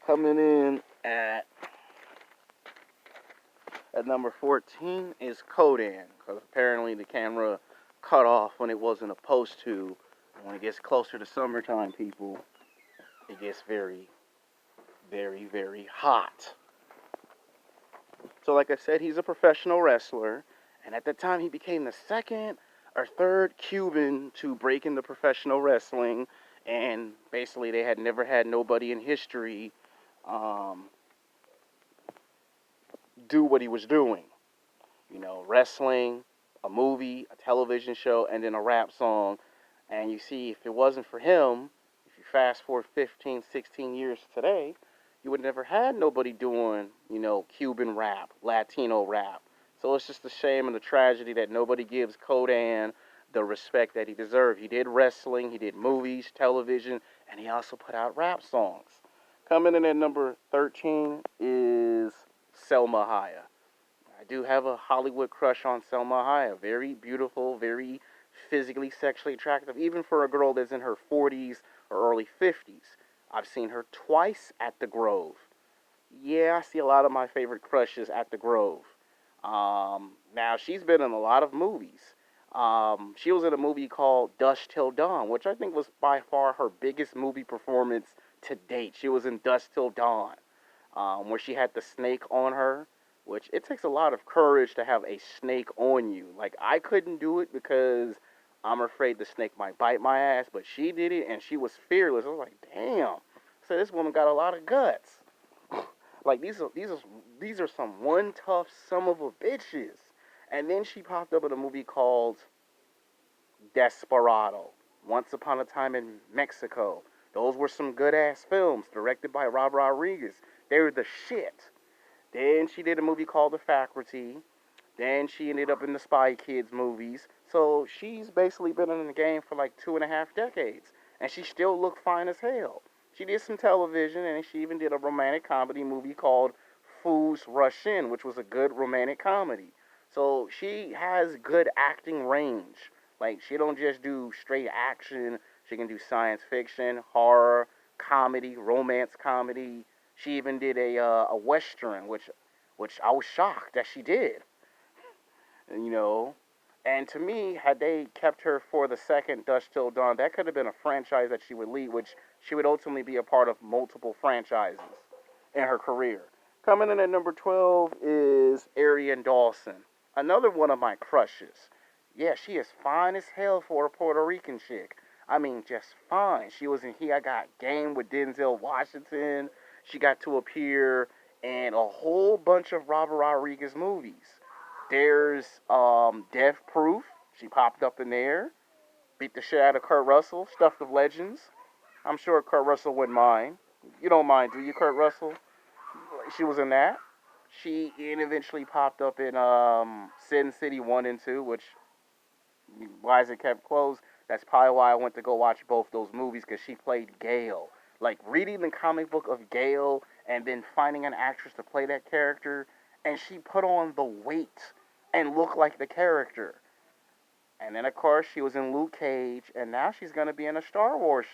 Coming in at number 14 is Konnan, because apparently the camera cut off when it wasn't supposed to. And when it gets closer to summertime, people, it gets very, very, very hot. So like I said, he's a professional wrestler, and at the time he became the second or third Cuban to break into professional wrestling, and basically they had never had nobody in history do what he was doing. You know, wrestling, a movie, a television show, and then a rap song. And you see, if it wasn't for him, if you fast forward 15, 16 years today, you would never had nobody doing, you know, Cuban rap, Latino rap. So it's just a shame and a tragedy that nobody gives Konnan the respect that he deserved. He did wrestling, he did movies, television, and he also put out rap songs. Coming in at number 13 is Salma Hayek. I do have a Hollywood crush on Salma Hayek. Very beautiful, very physically, sexually attractive, even for a girl that's in her 40s or early 50s. I've seen her twice at the Grove. Yeah, I see a lot of my favorite crushes at the Grove. Now, she's been in a lot of movies. She was in a movie called Dusk Till Dawn, which I think was by far her biggest movie performance to date. She was in Dusk Till Dawn, where she had the snake on her, which it takes a lot of courage to have a snake on you. Like, I couldn't do it because I'm afraid the snake might bite my ass, but she did it and she was fearless. I was like, damn. So this woman got a lot of guts. Like, these are some one tough some of a bitches. And then she popped up in a movie called Desperado, Once Upon a Time in Mexico. Those were some good ass films directed by Rob Rodriguez. They were the shit. Then she did a movie called The Faculty. Then she ended up in the Spy Kids movies. So she's basically been in the game for like 2.5 decades. And she still looked fine as hell. She did some television, and she even did a romantic comedy movie called Fools Rush In, which was a good romantic comedy. So she has good acting range. Like, she don't just do straight action. She can do science fiction, horror, comedy, romance comedy. She even did a western, which I was shocked that she did. You know, and to me, had they kept her for the second Dusk Till Dawn, that could have been a franchise that she would lead, which she would ultimately be a part of multiple franchises in her career. Coming in at number 12 is Arian Dawson, another one of my crushes. Yeah, she is fine as hell for a Puerto Rican chick. I mean, just fine. She was in He I Got Game with Denzel Washington. She got to appear in a whole bunch of Robert Rodriguez movies. There's Death Proof. She popped up in there. Beat the shit out of Kurt Russell. Stuff of Legends. I'm sure Kurt Russell wouldn't mind. You don't mind, do you, Kurt Russell? She was in that. She eventually popped up in Sin City 1 and 2, which, why is it kept closed? That's probably why I went to go watch both those movies, because she played Gale. Like, reading the comic book of Gale and then finding an actress to play that character, and she put on the weight and looked like the character. And then, of course, she was in Luke Cage, and now she's going to be in a Star Wars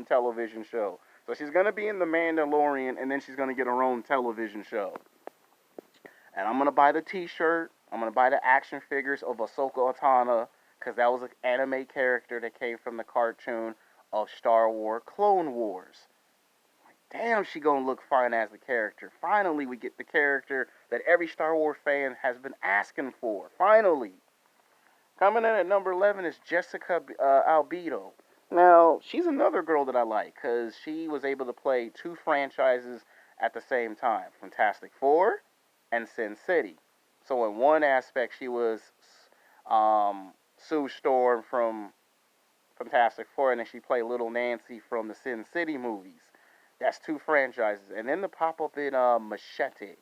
television show. So she's going to be in The Mandalorian, and then she's going to get her own television show. And I'm going to buy the t-shirt. I'm going to buy the action figures of Ahsoka Tano, because that was an anime character that came from the cartoon of Star Wars Clone Wars. Damn, she gonna look fine as the character. Finally, we get the character that every Star Wars fan has been asking for. Finally. Coming in at number 11 is Jessica Albedo. Now, she's another girl that I like, because she was able to play two franchises at the same time. Fantastic Four and Sin City. So in one aspect, she was Sue Storm from Fantastic Four, and then she played Little Nancy from the Sin City movies. That's two franchises. And then the pop-up in Machete.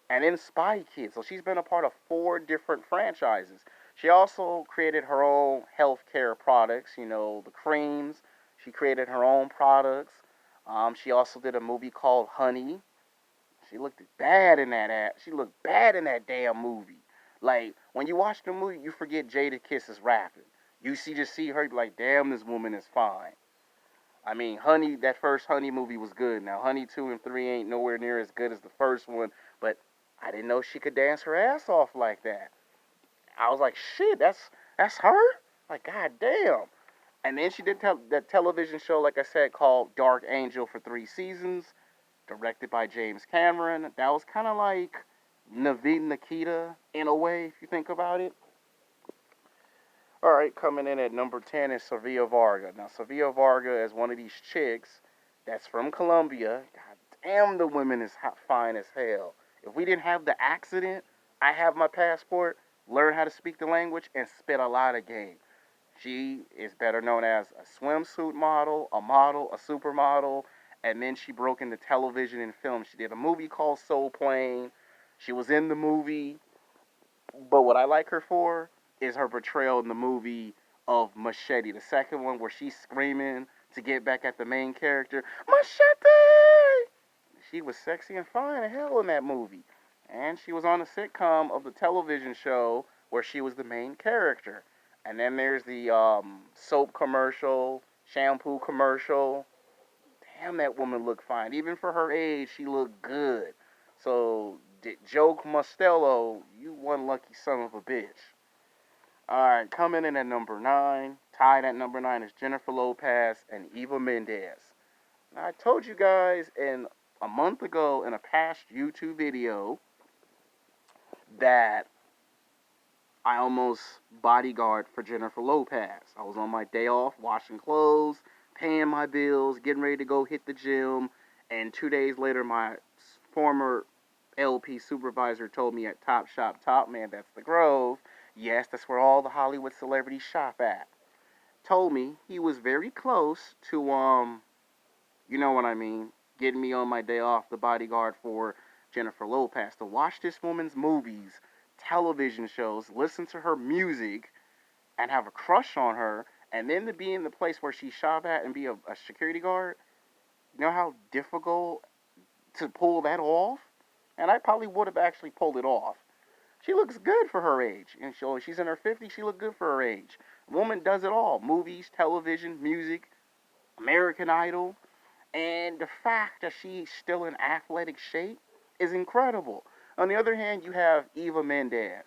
And in Spy Kids. So she's been a part of 4 different franchises. She also created her own healthcare products, you know, the creams. She created her own products. She also did a movie called Honey. She looked bad in that ad. She looked bad in that damn movie. Like, when you watch the movie, you forget Jada Kiss is rapping. You just see her, like, damn, this woman is fine. I mean, Honey, that first Honey movie was good. Now, Honey 2 and 3 ain't nowhere near as good as the first one, but I didn't know she could dance her ass off like that. I was like, shit, that's her? Like, god damn. And then she did that television show, like I said, called Dark Angel for 3 seasons, directed by James Cameron. That was kind of like Navid Nikita in a way, if you think about it. All right, coming in at number 10 is Sofia Varga. Now, Sofia Varga is one of these chicks that's from Colombia. God damn, the women is fine as hell. If we didn't have the accident, I have my passport, learn how to speak the language, and spit a lot of game. She is better known as a swimsuit model, a supermodel, and then she broke into television and film. She did a movie called Soul Plane. She was in the movie, but what I like her for is her portrayal in the movie of Machete, the second one where she's screaming to get back at the main character, Machete! She was sexy and fine as hell in that movie. And she was on a sitcom of the television show where she was the main character. And then there's the soap commercial, shampoo commercial. Damn, that woman looked fine. Even for her age, she looked good. So, Joe Mostello, you one lucky son of a bitch. Alright, coming in at number 9, tied at number 9 is Jennifer Lopez and Eva Mendes. Now, I told you guys a month ago in a past YouTube video that I almost bodyguard for Jennifer Lopez. I was on my day off, washing clothes, paying my bills, getting ready to go hit the gym, and 2 days later, my former LP supervisor told me at Top Shop Top Man, that's the Grove, yes, that's where all the Hollywood celebrities shop at, told me he was very close to, you know what I mean, getting me on my day off the bodyguard for Jennifer Lopez, to watch this woman's movies, television shows, listen to her music, and have a crush on her, and then to be in the place where she shop at and be a security guard. You know how difficult to pull that off? And I probably would have actually pulled it off. She looks good for her age. And she's in her 50s, she looked good for her age. Woman does it all. Movies, television, music, American Idol. And the fact that she's still in athletic shape is incredible. On the other hand, you have Eva Mendes.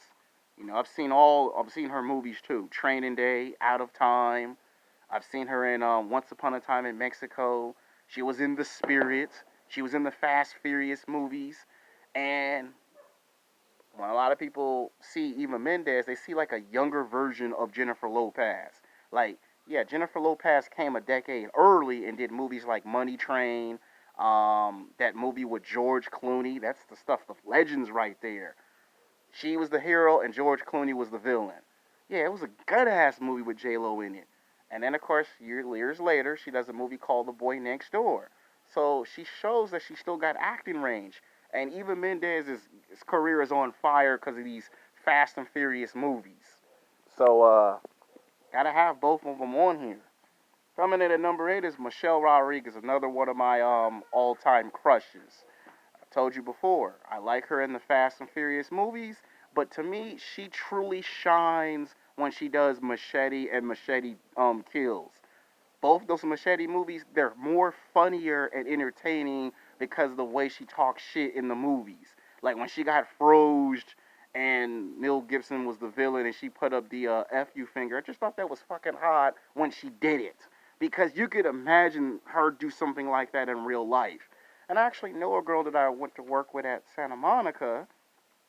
You know, I've seen her movies too. Training Day, Out of Time. I've seen her in Once Upon a Time in Mexico. She was in The Spirit. She was in the Fast Furious movies. And when a lot of people see Eva Mendes, they see like a younger version of Jennifer Lopez. Like, yeah, Jennifer Lopez came a decade early and did movies like Money Train, that movie with George Clooney. That's the stuff of legends right there. She was the hero and George Clooney was the villain. Yeah, it was a good ass movie with J Lo in it. And then of course years later, she does a movie called The Boy Next Door. So she shows that she still got acting range. And even Mendez's career is on fire because of these Fast and Furious movies. So gotta have both of them on here. Coming in at number 8 is Michelle Rodriguez, another one of my all-time crushes. I told you before, I like her in the Fast and Furious movies, but to me, she truly shines when she does Machete and Machete Kills. Both those Machete movies, they're more funnier and entertaining because of the way she talks shit in the movies. Like when she got frozed and Mel Gibson was the villain and she put up the F you finger. I just thought that was fucking hot when she did it. Because you could imagine her do something like that in real life. And I actually know a girl that I went to work with at Santa Monica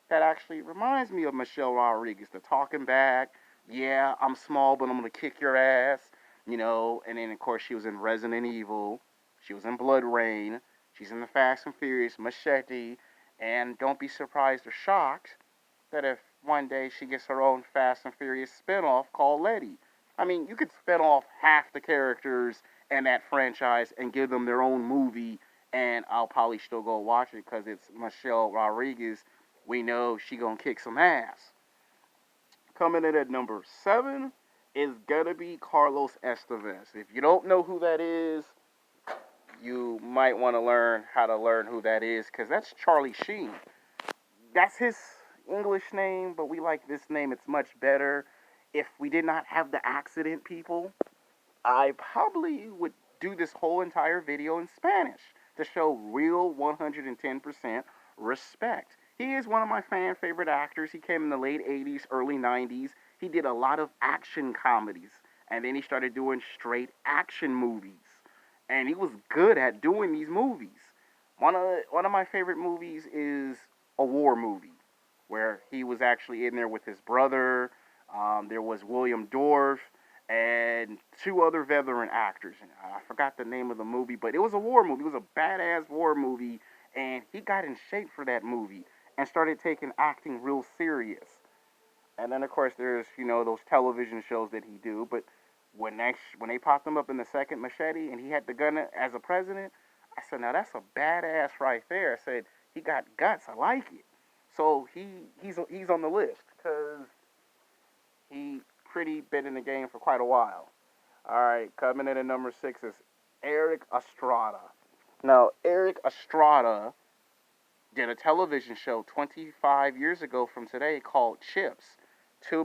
that actually reminds me of Michelle Rodriguez. The talking back, yeah, I'm small, but I'm gonna kick your ass, you know. And then of course she was in Resident Evil, she was in Blood Rain, she's in the Fast and Furious, Machete, and don't be surprised or shocked that if one day she gets her own Fast and Furious spinoff called Letty. I mean, you could spin off half the characters in that franchise and give them their own movie, and I'll probably still go watch it because it's Michelle Rodriguez. We know she gonna kick some ass. Coming in at number 7 is gonna be Carlos Estevez. If you don't know who that is, you might want to learn how to learn who that is, because that's Charlie Sheen. That's his English name, but we like this name. It's much better. If we did not have the accident, people, I probably would do this whole entire video in Spanish to show real 110% respect. He is one of my favorite actors. He came in the late 80s, early 90s. He did a lot of action comedies, and then he started doing straight action movies. And he was good at doing these movies. One of my favorite movies is a war movie where he was actually in there with his brother. There was William Dorff and two other veteran actors. And I forgot the name of the movie, but it was a war movie. It was a badass war movie, and he got in shape for that movie and started taking acting real serious. And then of course there's those television shows that he do. But when they popped him up in the second Machete and he had the gun as a president, I said, now that's a badass right there. I said he got guts. I like it. So he's on the list because he pretty been in the game for quite a while. All right, coming in at number 6 is Erik Estrada. Now Erik Estrada did a television show 25 years ago from today called Chips. Two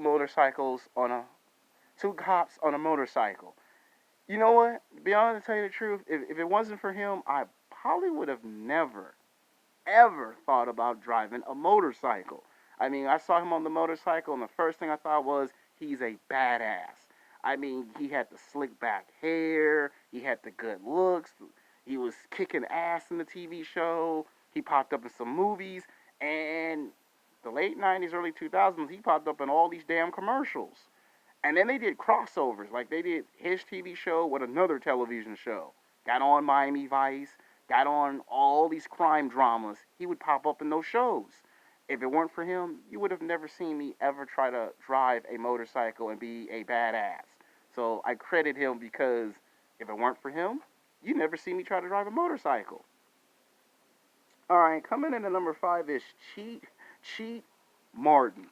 cops on a motorcycle. You know what? To be honest, to tell you the truth, if it wasn't for him, I probably would have never, ever thought about driving a motorcycle. I mean, I saw him on the motorcycle, and the first thing I thought was, he's a badass. I mean, he had the slick back hair, he had the good looks, he was kicking ass in the TV show, he popped up in some movies, and the late 90s, early 2000s, he popped up in all these damn commercials. And then they did crossovers, like they did his TV show with another television show. Got on Miami Vice, got on all these crime dramas. He would pop up in those shows. If it weren't for him, you would have never seen me ever try to drive a motorcycle and be a badass. So I credit him because if it weren't for him, you never see me try to drive a motorcycle. All right, coming in at number 5 is Cheech Martin.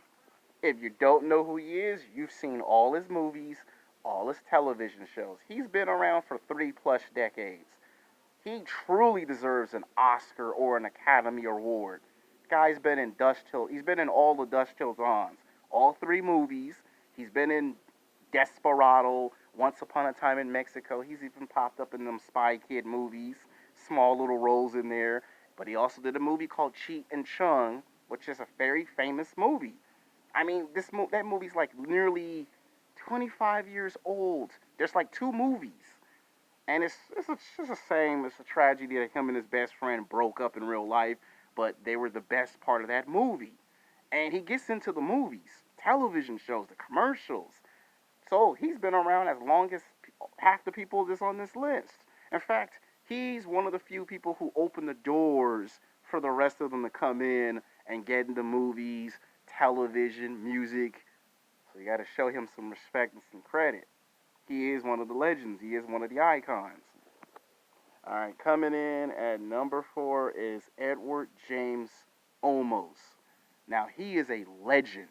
If you don't know who he is, you've seen all his movies, all his television shows. He's been around for 3+ decades. He truly deserves an Oscar or an Academy Award. Guy's been in he's been in all the Dust Till Dawns, all 3 movies. He's been in Desperado, Once Upon a Time in Mexico. He's even popped up in them Spy Kid movies, small little roles in there. But he also did a movie called Cheech and Chong, which is a very famous movie. I mean, that movie's like nearly 25 years old. There's like 2 movies. And it's a shame. It's a tragedy that him and his best friend broke up in real life, but they were the best part of that movie. And he gets into the movies, television shows, the commercials. So he's been around as long as half the people that's on this list. In fact, he's one of the few people who opened the doors for the rest of them to come in and get into movies, television, music. So you got to show him some respect and some credit. He is one of the legends. He is one of the icons. All right, coming in at number 4 is Edward James Olmos. Now, he is a legend.